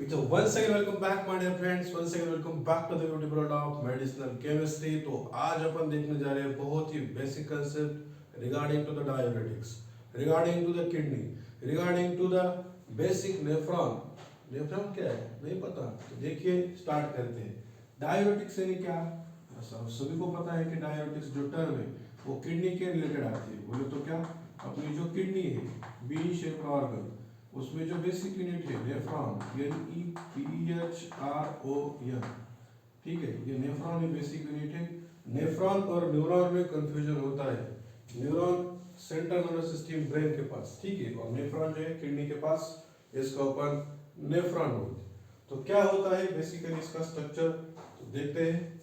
So once again welcome back my dear friends, once again welcome back to the beautiful world of medicinal chemistry। तो आज अपन देखने जा रहे हैं बहुत ही basic concept regarding to the diabetics, regarding to the kidney, regarding to the basic nephron. Nephron क्या है नहीं पता, तो देखिए स्टार्ट करते हैं। डायबिटिक्स यानी क्या? सभी को पता है कि डायबिटिक्स जो टर्म है वो किडनी के रिलेटेड आती है। बोले तो क्या, अपनी जो किडनी है बी शेप्ड ऑर्गन, उसमें जो बेसिक यूनिट है नेफ्रॉन, NEPHRON, ठीक है, ये नेफ्रॉन में बेसिक यूनिट है। नेफ्रॉन और न्यूरॉन में कंफ्यूजन होता है। Neuron central nervous system brain के पास, ठीक है, और नेफ्रॉन जो है किडनी के पास, इसका अपन नेफ्रॉन बोलते हैं। तो क्या होता है बेसिकली इसका स्ट्रक्चर, तो देखते हैं।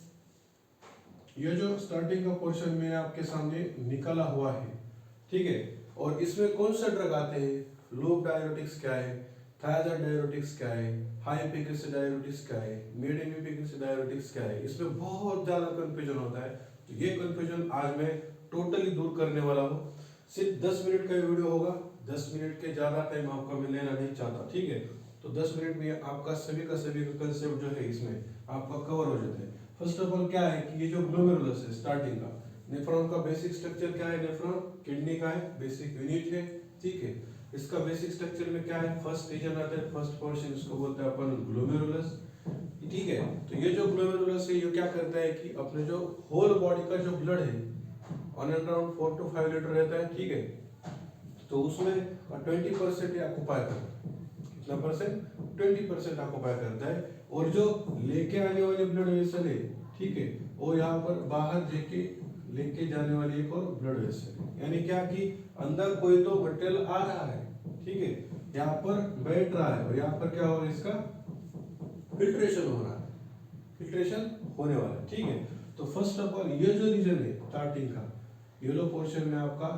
ये जो स्टार्टिंग का पोर्शन में आपके सामने निकला हुआ है, ठीक है, और इसमें कौन सा ड्रग आते हैं? लूप डायबिटिक्स क्या है, थायराइड डायबिटिक्स क्या है, हाई एफिकेसी डायबिटिक्स क्या है, मीडियम एफिकेसी डायबिटिक्स क्या है, इसमें बहुत ज्यादा कंफ्यूजन होता है। तो ये कंफ्यूजन आज मैं टोटली दूर करने वाला हूँ। सिर्फ 10 मिनट का वीडियो होगा, 10 मिनट के ज्यादा टाइम आपका मैं लेना नहीं चाहता, ठीक है। तो 10 मिनट में आपका सभी का कंसेप्ट जो है इसमें आपका कवर हो जाता है। फर्स्ट ऑफ ऑल क्या है कि ये जो ग्लोमेरुलस है स्टार्टिंग का, नेफ्रॉन का बेसिक स्ट्रक्चर क्या है? नेफ्रॉन किडनी का है, बेसिक यूनिट है, ठीक है। इसका बेसिक स्ट्रक्चर में क्या है? फर्स्ट रीजन आता है, फर्स्ट पोर्शन, इसको बोलते हैं अपन ग्लोमेरुलस, ठीक है। तो ये जो ग्लोमेरुलस है ये क्या करता है कि अपने जो होल बॉडी का जो ब्लड है on and around 4 to 5 litre रहता है, ठीक है। तो उसमें 20% ऑक्युपाई करता है। कितना परसेंट? 20% ऑक्युपाई करता है। और जो लेके आने वाले ब्लड वेसल है, ठीक है, वो यहाँ पर बाहर लेके जाने वाली एक और ब्लड वेसल है। यानी क्या कि अंदर कोई तो मटेरियल आ रहा है, ठीक है, यहाँ पर बैठ रहा है, और यहाँ पर क्या हो रहा है? इसका फिल्ट्रेशन हो रहा है, फिल्ट्रेशन होने वाला है, ठीक है। तो फर्स्ट ऑफ ऑल ये जो रीजन है स्टार्टिंग का, येलो पोर्शन में आपका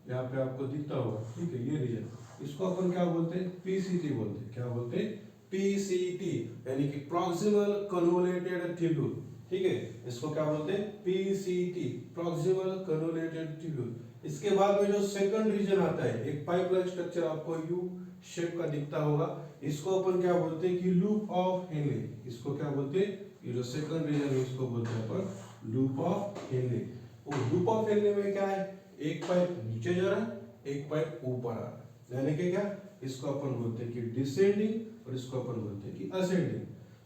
यहाँ पे आपको दिखता होगा, ठीक है, ये रीजन, इसको अपन क्या बोलते हैं? पीसीटी बोलते हैं। क्या बोलते हैं? पीसीटी, यानी कि प्रॉक्सिमल कन्वोलेटेड ट्यूब्यूल, ठीक है, इसको क्या बोलते हैं? PCT, proximal convoluted tubule. इसके बाद में जो सेकंड रीजन आता है, एक पाइपलाइन स्ट्रक्चर आपको यू शेप का दिखता होगा, इसको अपन क्या बोलते हैं? कि लूप ऑफ हेनले। इसको क्या बोलते हैं? ये जो सेकंड रीजन है इसको बोलते हैं अपन लूप ऑफ हेनले। और लूप ऑफ हेनले में क्या है? एक पाइप नीचे जा रहा है, एक पाइप ऊपर आ रहा है, यानी कि क्या, इसको अपन बोलते हैं कि डिसेंडिंग, और इसको अपन बोलते हैं कि असेंडिंग।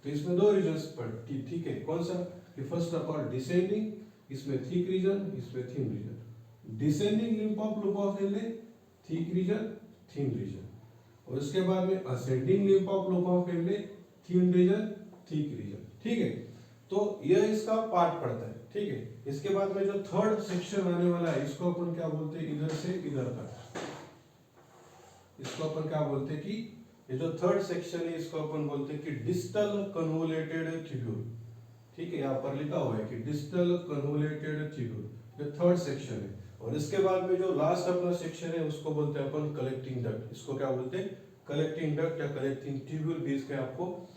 तो इसमें दो रीजन्स पर, ठीक है, कौन सा? कि फर्स्ट ऑफ ऑल डिसेंडिंग, इसमें थिक रीजन, इसमें thin region. Descending loop of Henle, thick region, thin region. और उसके बाद में ascending loop of Henle, thin region, thick region, ठीक है। तो यह इसका पार्ट पड़ता है, ठीक है। इसके बाद में जो थर्ड सेक्शन आने वाला है, इसको अपन क्या बोलते हैं? इधर से इधर तक, इसको अपन क्या बोलते हैं? कि ये जो थर्ड सेक्शन है इसको अपन बोलते हैं कि डिस्टल कन्वोलेटेड ट्यूब्यूल, ठीक है, यहाँ पर लिखा हुआ है कि डिस्टल कन्वोलेटेड ट्यूब्यूल, ये थर्ड सेक्शन है। और इसके बाद में जो लास्ट अपना सेक्शन है उसको बोलते हैं अपन कलेक्टिंग डक्ट। इसको क्या बोलते हैं? कलेक्टिंग डक्ट या कलेक्टिंग ट्यूब्यूल भी इसके आपको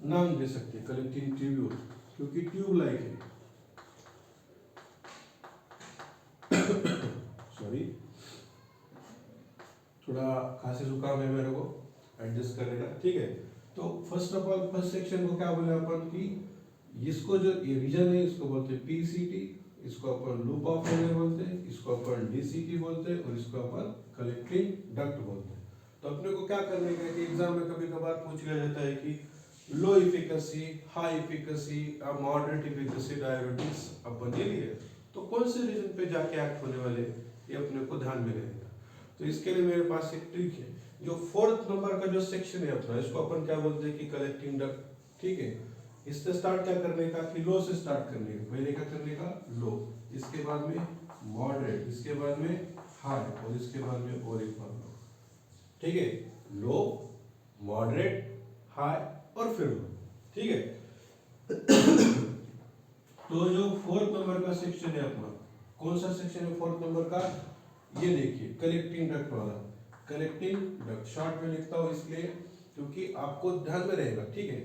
नाम दे सकते हैं, कलेक्टिंग ट्यूब्यूल, क्योंकि ट्यूब लाइक है। सॉरी, थोड़ा खांसी जुकाम है मेरे को, एडजस्ट कर लेना, ठीक है। तो first of all first section को क्या बोले अपन? कि इसको जो ये रीजन है इसको बोलते हैं पीसीटी, इसको अपन लूप ऑफ हेनले बोलते हैं, इसको अपन डीसीटी बोलते हैं, और इसको अपन कलेक्टिंग डक्ट बोलते हैं। तो अपने को क्या करने का है कि एग्जाम में कभी कभार पूछ लिया जाता है कि low efficacy, high efficacy, moderate efficacy diabetes अपन ले लिए, तो कौन से रीजन पे जाके एक्ट होने वाले, ये अपने को ध्यान में रहेगा। तो इसके लिए मेरे पास एक ट्रिक है। जो फोर्थ नंबर का जो सेक्शन है अपना, इसको अपन क्या बोलते हैं? कि कलेक्टिंग डक्ट, ठीक है। इससे स्टार्ट क्या करने का? कि लो से स्टार्ट करने का। पहले क्या करने का? लो, इसके बाद में मॉडरेट, इसके बाद में हाई, और इसके बाद में और एक बार लो, ठीक है। लो, मॉडरेट, हाई, और फिर लो, ठीक है। तो जो फोर्थ नंबर का सेक्शन है अपना, कौन सा सेक्शन है फोर्थ नंबर का? ये देखिए, कलेक्टिंग डक्ट वाला। कलेक्टिंग डक्ट शॉर्ट में लिखता हूं इसलिए क्योंकि आपको ध्यान में रहेगा, ठीक है।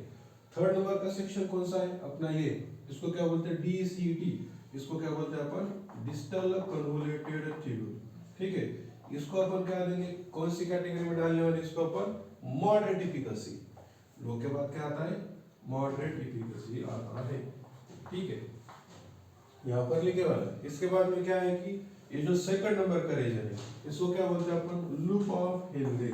थर्ड नंबर का सेक्शन कौन सा है अपना? ये, इसको क्या बोलते हैं? डीसीटी, इसको क्या बोलते हैं अपन? डिस्टल कन्वोलेटेड ट्यूब्यूल, ठीक है। इसको अपन क्या देंगे? कौन सी कैटेगरी में डालने वाले? इसको अपन मॉडरेट इफिकेसी। लो के बाद क्या आता है, मॉडरेट एफिकेसी आता है। ठीक है, यहाँ पर लिखे वाला है। इसके बाद में क्या है कि ये जो सेकंड नंबर का रीजन है, इसको क्या बोलते हैं अपन, लूप ऑफ हेनरी।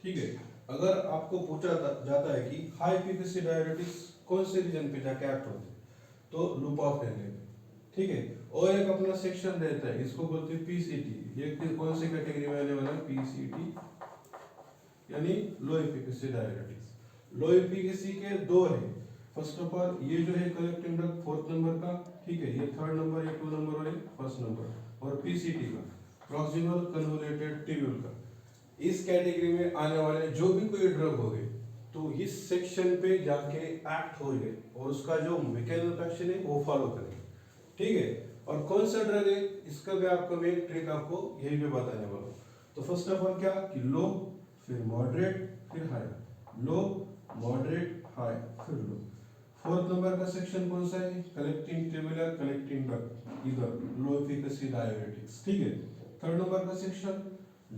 ठीक है, अगर आपको पूछा जाता है कि हाई एफिकेसी डायरेटिक्स कौन से रीजन पे जाके एक्ट होते हैं, तो लूप ऑफ हेनरी। ठीक है, और एक अपना सेक्शन रहता है, इसको बोलते हैं पीसीटी। ये कौन सी कैटेगरी में आने वाला है, पीसीटी, यानी लो एफिकेसी डायरेटिक्स। लो एफिकेसी के दो है। फर्स्ट ऑफ ऑल ये जो है कलेक्टिंग ड्रग फोर्थ नंबर का, ठीक है, ये थर्ड नंबर, ये 2 नंबर और ये फर्स्ट नंबर, और पीसीटी का प्रॉक्सिमल कन्वोल्यूटेड ट्यूब्यूल का। इस कैटेगरी में आने वाले जो भी कोई ड्रग हो गए तो इस सेक्शन पे जाके एक्ट हो गए और उसका जो मैकेनिज्म एक्शन है वो फॉलो करें। ठीक है, और कौन सा ड्रग है इसका भी आपको मैं एक ट्रिक आपको यही पे बताने वाला हूँ। तो फर्स्ट ऑफ ऑल क्या कि लो, फिर मॉडरेट, फिर हाई, लो मॉडरेट हाई, फिर लो। फोर्थ नंबर का सेक्शन कौन सा है, कलेक्टिंग ट्यूबुलर कलेक्टिंग ड्रग, इधर लो एफिकेसी डायरेटिक्स। ठीक है, थर्ड नंबर का सेक्शन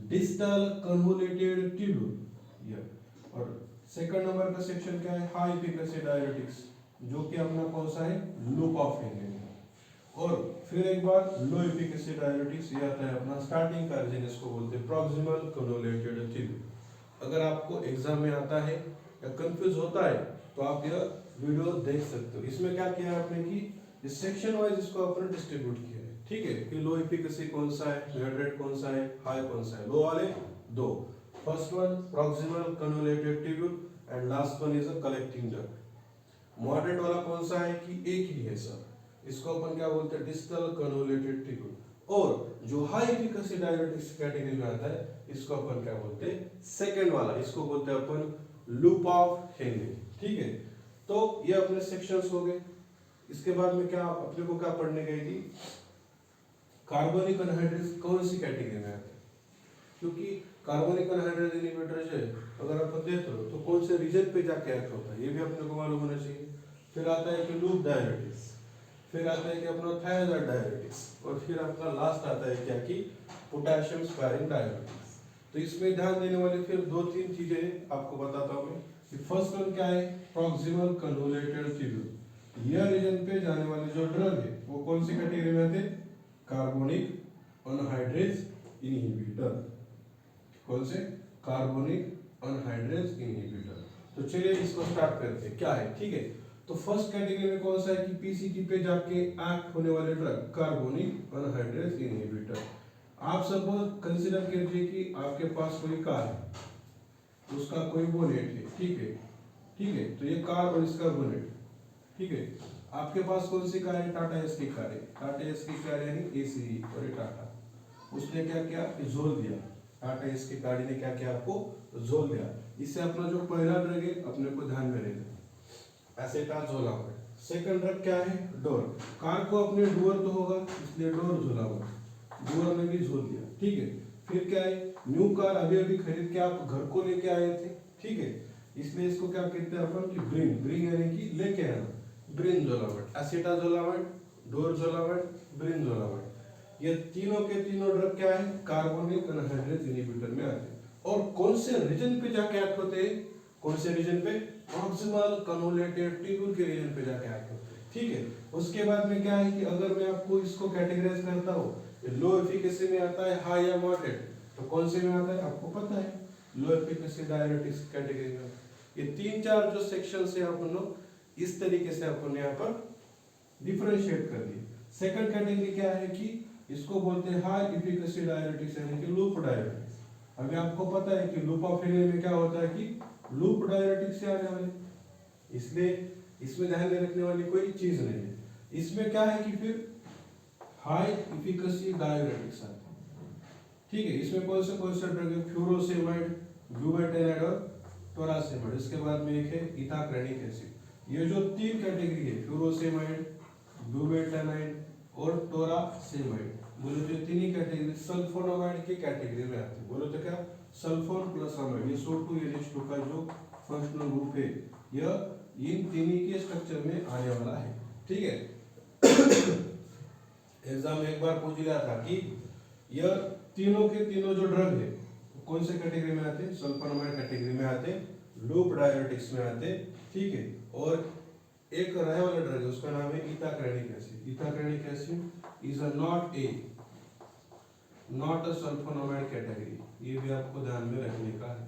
डिस्टल कन्वोल्यूटेड ट्यूब्यूल, ये। और सेकंड नंबर का सेक्शन क्या है, हाई एफिकेसी डायरेटिक्स, जो कि अपना कौन सा है, लूप ऑफ हेनरी। और फिर एक बार लो एफिकेसी डायरेटिक्स ये आता है अपना स्टार्टिंग का रीजन, इसको बोलते हैं प्रॉक्सिमल कन्वोल्यूटेड ट्यूब्यूल। अगर आपको एग्जाम में आता है या कंफ्यूज होता है तो आप यह वीडियो देख सकते हो। इसमें क्या किया है आपने कि इस सेक्शन वाइज इसको आपने डिस्ट्रीब्यूट किया है। ठीक है, कि लो एफिकेसी कौन सा है, मॉडरेट कौन सा है, हाई कौन सा है। लो वाले दो, first one proximal convoluted tubule and last one is a collecting drug. Moderate वाला कौन सा है कि एक ही है सर, इसको अपन क्या बोलते हैं, डिस्टल कन्वोल्यूटेड ट्यूब्यूल। और जो हाई एफिकेसी डायरेटिक्स कैटेगरी में आता है इसको अपन क्या बोलते हैं, सेकंड वाला, इसको बोलते हैं अपन लूप ऑफ हेनरी। ठीक है, तो ये अपने सेक्शंस हो गए। इसके बाद में क्या अपने को क्या पढ़ने गई थी, कार्बोनिक अनहाइड्रेस कौन सी कैटेगरी में आते हैं, क्योंकि कार्बोनिक अनहाइड्रेस इनहिबिटर जो है अगर आप देखते हो तो कौन से रीजन पे जाके एक्ट होता है ये भी अपने को मालूम होना चाहिए। फिर आता है कि लूप डायरेटिक्स, फिर आता है कि अपना थायराइड डायरेटिक्स, और फिर अपना लास्ट आता है क्या कि पोटेशियम स्पायरिंग डायरेटिक्स। तो इसमें ध्यान देने वाली फिर 2-3 चीजें आपको बताता हूं मैं कि फर्स्ट वन क्या है, प्रॉक्सिमल कन्वोल्यूटेड ट्यूब्यूल। यह रीजन पे जाने वाले जो ड्रग है वो कौन सी कैटेगरी में आते हैं, कार्बोनिक अनहाइड्रेस इनहिबिटर। कौन से, कार्बोनिक अनहाइड्रेस इनहिबिटर। तो चलिए इसको स्टार्ट करते हैं क्या है। ठीक है, तो फर्स्ट कैटेगरी में कौन सा है कि पीसीटी पे जाके एक्ट होने वाले ड्रग, कार्बोनिक अनहाइड्रेस इनहिबिटर। आप सपोज कंसीडर कीजिए कि आपके पास कोई कार है, उसका कोई बोनेट है। ठीक है, ठीक है, तो ये कार और इसका बोनेट। ठीक है, आपके पास कौन सी कार है, टाटा एस की कार है। टाटा एस की कार यानी एसी और ये टाटा, उसने क्या किया कि जोल दिया, टाटा एस की गाड़ी ने क्या किया, आपको जोल दिया। इससे अपना जो पहला ड्रग है अपने को ध्यान में रखना, एसेटाजोलामाइड। सेकंड ड्रग क्या है, डोर। कार को अपने डोर तो होगा इसलिए डोर झोला हुआ, डोर ने भी झोल दिया। ठीक है, फिर क्या है, न्यू कार अभी अभी खरीद के आप घर को लेके आए थे। ठीक है, इसलिए इसको क्या कहते हैं अपन कि ब्रिंग, ब्रिंग यानी कि लेके आना, ब्रिंजोलामाइड, एसेटाजोलामाइड, डोरजोलामाइड, ब्रिंजोलामाइड। ये तीनों के तीनों ड्रग क्या है, कार्बोनिक अनहाइड्रेस इनहिबिटर में आते हैं। और कौन से रीजन पे जाके एक्ट होते हैं, कौन से रीजन पे, प्रॉक्सिमल कन्वोल्यूटेड ट्यूब्यूल के रीजन पे जाके एक्ट होते हैं। ठीक है, उसके बाद में क्या है कि अगर मैं आपको इसको कैटेगराइज करता हूँ, लो एफिकेसी में आता है, हाई या मॉडरेट, तो कौन से में आता है आपको पता है, लो एफिकेसी डायरेटिक्स कैटेगरी में। ये 3-4 जो सेक्शंस है अपन लोग इस तरीके से अपन यहाँ पर डिफरेंशिएट कर दिए। सेकंड कैटेगरी क्या है कि इसको बोलते हैं हाई एफिकेसी डायरेटिक्स यानी कि लूप डायरेटिक्स। अभी आपको पता है कि लूप ऑफ हेनरी में क्या होता है कि लूप डायरेटिक्स से आने वाले, इसलिए इसमें ध्यान में रखने वाली कोई चीज नहीं है। इसमें क्या है कि फिर हाई एफिकेसी डायरेटिक्स आते हैं। ठीक है, इसमें कौन से ड्रग है, फ्यूरोसेमाइड, ब्यूमेटेनाइड और टोरासेमाइड। इसके बाद में एक है इथाक्रेनिक एसिड। ये जो 3 कैटेगरी है, फ्यूरोसेमाइड, ब्यूमेटेनाइड और टोरासेमाइड, बोलो तो तीन ही कैटेगरी सल्फोनामाइड की कैटेगरी में आती है। बोलो तो क्या, सल्फोन प्लस अमाइड, ये SO2NH2 का जो फंक्शनल ग्रुप है यह इन तीन ही के स्ट्रक्चर में आने वाला है। ठीक है, एग्जाम में एक बार पूछ लिया था कि यह तीनों के तीनों जो ड्रग है कौन से कैटेगरी में आते हैं? सल्फोनामाइड कैटेगरी में आते हैं, लूप डायरेटिक्स में आते हैं, ठीक है। और एक रहे वाला ड्रग है उसका नाम है ethacrynic acid. Ethacrynic acid is a not a sulfonamide category, ये भी आपको ध्यान में रखने का है।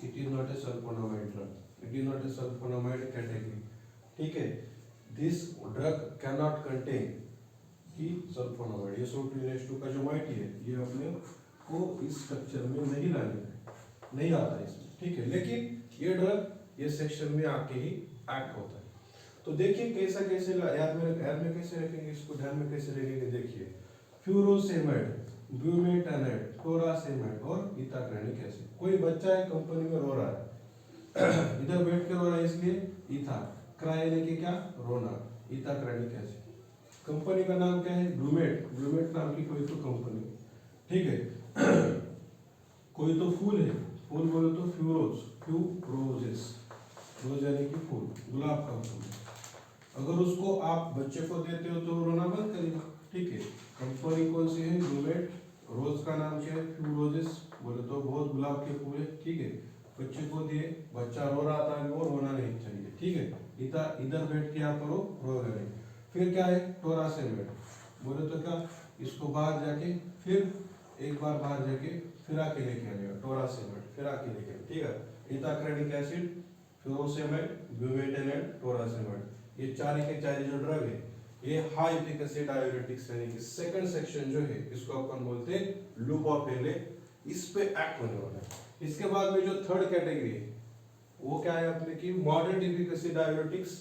It is not a sulfonamide drug, it is not a sulfonamide category, ठीक है। This drug can not contain की सल्फोनामाइड। ये SO2 का जो माइटी है ये अपने को इस स्ट्रक्चर में नहीं लाने का, नहीं आता है इसमें, ठीक है। लेकिन ये ड्रग ये सेक्शन में आके ही एक्ट होता है। तो देखिए कैसा कैसे याद में कैसे रखेंगे इसको, ध्यान में कैसे रखेंगे। देखिए फ्यूरोसेमाइड, ब्यूमेटानाइड, टोरासेमाइड और इथाक्रेनिक एसिड। कोई बच्चा है कंपनी में रो रहा है इधर बैठ के रो रहा है, इसलिए इथा क्राई यानी कि क्या? रोना, इथाक्रेनिक एसिड। कंपनी का नाम क्या है? ब्लूमेट, ब्लूमेट नाम की कोई तो कंपनी, ठीक है। कोई तो फूल है, फूल बोलो तो फ्यूरोज, फ्यूरोजेस, रोज यानी कि फूल, गुलाब का फूल। अगर उसको आप बच्चे को देते हो तो रोना बंद करेगा, ठीक है। कंपनी कौन सी है? ब्लूमेट। रोज का नाम क्या है? फ्यूरोजेस, बोले तो बहुत गुलाब के फूल है, ठीक है। बच्चे को दिए, बच्चा रो रहा था, वो रोना नहीं चाहिए, ठीक है। इधर बैठ के आप रो रहे। फिर क्या है? टोरासेमाइड, बोले तो क्या? इसको बाहर जाके फिर एक बार बाहर जाके फिर आके लेके आएगा, टोरासेमाइड फिर आके लेके, ठीक है। इथाक्रेनिक एसिड, फ्यूरोसेमाइड, ब्यूमेटानाइड, टोरासेमाइड, ये चार के चार जो ड्रग है ये हाई एफिकेसी डाययूरेटिक्स यानी कि सेकंड सेक्शन जो है इसको अपन बोलते हैं लूप ऑफ रेले, इस पे एक्ट होने वाला है। इसके बाद में जो थर्ड कैटेगरी है वो क्या है अपने की? Moderate efficacy diuretics.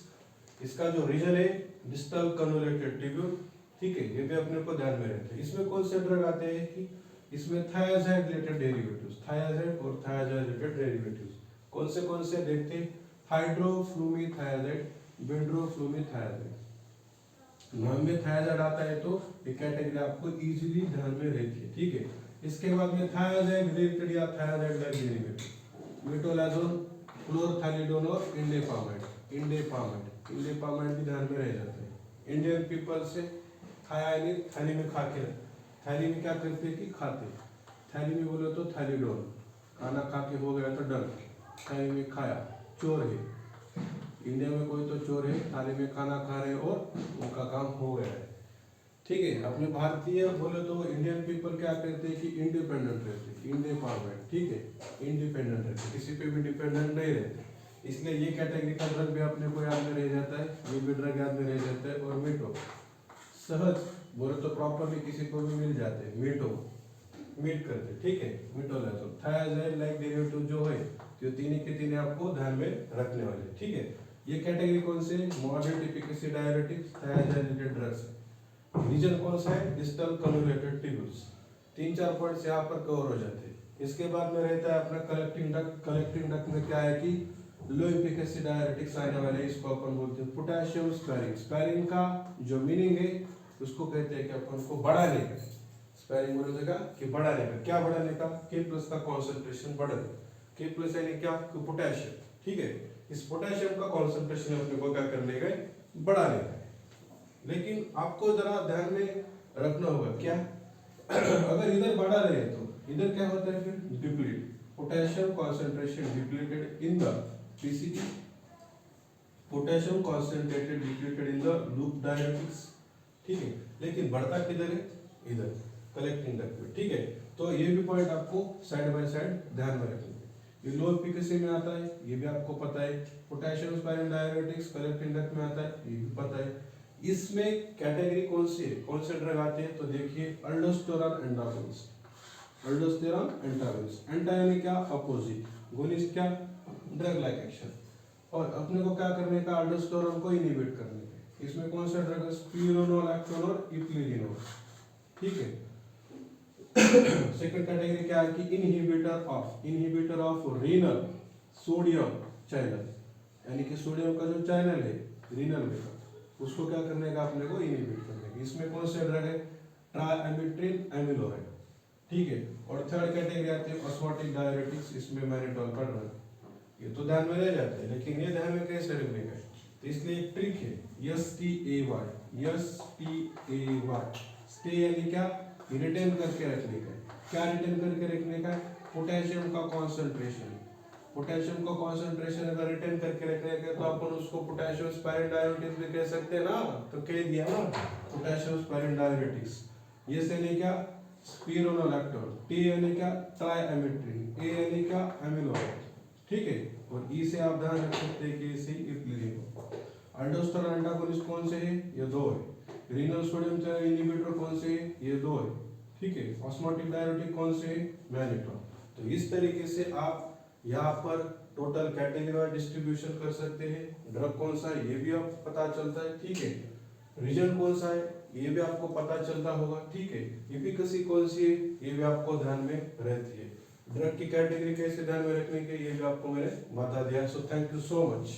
इसका जो रीजन है डिस्टल कन्वोल्यूटेड ट्यूब्यूल, ठीक है। ये भी अपने को ध्यान में रखते हैं। इसमें कौन से ड्रग आते हैं कि इसमें थायाजाइड रिलेटेड डेरिवेटिव्स, थायाजाइड और थायाजाइड रिलेटेड डेरिवेटिव्स कौन से देखते हैं? हाइड्रोफ्लूमीथायाजाइड, बेंड्रोफ्लूमीथायाजाइड। नाम में थायाजाइड आता है तो ये कैटेगरी आपको इजीली ध्यान में रहती है, ठीक है। इसके बाद में थायाजाइड रिलेटेड या थायाजाइड लाइक डेरिवेटिव, मेटोलाजोन, क्लोरथालिडोन और इंडेपामाइड भी ध्यान में रह जाते हैं। इंडियन पीपल से थाली में खा के, थाली में क्या करते हैं कि खाते, थाली में बोले तो थालीडोन, खाना खा के हो गया तो डर, थाली में खाया, चोर है। इंडिया में कोई तो चोर है, थाली में खाना खा रहे और उनका काम हो गया है, ठीक है। अपने भारतीय बोले तो इंडियन पीपल क्या करते हैं कि इंडिपेंडेंट रहते, इंडिपेंडेंट, ठीक है। इंडिपेंडेंट रहते, किसी पे भी डिपेंडेंट नहीं रहते, इसलिए ये कैटेगरी का ड्रग भी अपने को याद में रह जाता है, ये भी ड्रग याद में रह जाता है। और मीटो सहज बोले तो प्रॉपरली किसी को भी मिल जाते हैं, मीट करते, ठीक है। मीटोलाजोन, थायाजाइड लाइक डेरिवेटिव जो है तो तीन के तीन आपको ध्यान में रखने वाले, ठीक है। ये कैटेगरी कौन से? Moderate efficacy diuretics, thiazide related drugs. Region कौन सा है? Distal convoluted tubules. 3-4 पॉइंट्स यहाँ पर कवर हो जाते हैं। इसके बाद में रहता है अपना कलेक्टिंग डक्ट। कलेक्टिंग डक्ट में क्या है कि लो एफिकेसी डाययूरेटिक्स आने वाले, इसको अपन बोलते हैं पोटेशियम स्पैरिंग। स्पैरिंग का जो मीनिंग है उसको कहते हैं कि अपन को बढ़ाने का, स्पैरिंग बोलने का कि बढ़ाने का। क्या बढ़ाने का? K+ का कॉन्सेंट्रेशन बढ़ाने। K+ यानी क्या? पोटेशियम, ठीक है। इस पोटेशियम का कॉन्सेंट्रेशन अपने को क्या करने का? बढ़ाने का। लेकिन आपको जरा ध्यान में रखना होगा क्या अगर इधर बढ़ा रहे हैं तो इधर क्या होता है? फिर deplete, potassium concentration depleted in the PCT, potassium concentrated depleted in the loop diuretics, ठीक है। लेकिन बढ़ता किधर है? इधर कलेक्टिंग डक्ट में, ठीक है। तो ये भी पॉइंट आपको साइड बाय साइड ध्यान में रखेंगे। ये लो एफिकेसी में आता है, ये भी आपको पता है। पोटेशियम स्पायरिंग डाययूरेटिक्स कलेक्टिंग डक्ट में आता है, ये भी पता है। इसमें कैटेगरी कौन सी है, कौन से ड्रग आते हैं? तो देखिए अल्डोस्टेरॉन एंटागोनिस्ट, अल्डोस्टेरॉन एंटागोनिस्ट। एंटा यानी क्या? अपोजिट, गोनिस्ट क्या? Drug like action. और अपने को क्या करने का? अल्डोस्टेरॉन को इनहिबिट करने का। इसमें कौन सा ड्रग है? स्पिरोनोलैक्टोन और इप्लिरिनोल, ठीक है। सेकंड कैटेगरी क्या है कि inhibitor of renal sodium channel, यानी कि सोडियम का जो चैनल है रीनल में उसको क्या करने का? अपने को इनहिबिट करने का। इसमें कौन से ड्रग है? ट्राइएमिट्रिन एमिलोराइड, ठीक है। और थर्ड कैटेगरी आती है ऑस्मोटिक डाययूरेटिक्स, इसमें मैनिटोल का ड्रग। ये तो ध्यान में रह जाते हैं, लेकिन ये ध्यान में कैसे रखने का? तो इसलिए एक ट्रिक है, STAY, STAY, स्टे यानी क्या? ये रिटेन करके रखने का है। क्या रिटेन करके रखने का है? पोटेशियम का कॉन्सेंट्रेशन। पोटेशियम का कॉन्सेंट्रेशन अगर रिटेन करके रखने का तो अपन उसको पोटेशियम स्पायरिन डायरेटिक्स भी कह सकते हैं ना, तो कह दिया ना पोटेशियम स्पायरिन डायरेटिक्स। ये से यानी क्या? स्पिरोनोलैक्टोन। टी यानी क्या? ट्राइएमिट्रिन। ए यानी क्या? एमिलोइड। ठीक है, और ई से आप ध्यान रख सकते हैं कि इसे इप्लिन। अल्डोस्टेरोन एंटागोनिस्ट कौन से है? ये दो है। रीनल सोडियम चैनल इनहिबिटर कौन से है? ये दो है। ठीक है, ऑस्मोटिक डायरेटिक कौन से है? मैनिटोन। तो इस तरीके से आप यहाँ पर टोटल कैटेगरी वाइज डिस्ट्रीब्यूशन कर सकते हैं। ड्रग कौन सा है ये भी आपको पता चलता है। ठीक है, रीजन कौन सा है ये भी आपको पता चलता होगा। ठीक है, एफिकेसी कौन सी है ये भी आपको ध्यान में रहती है। ड्रग की कैटेगरी कैसे ध्यान में रखने के ये भी आपको मैंने बता दिया। So thank you so much.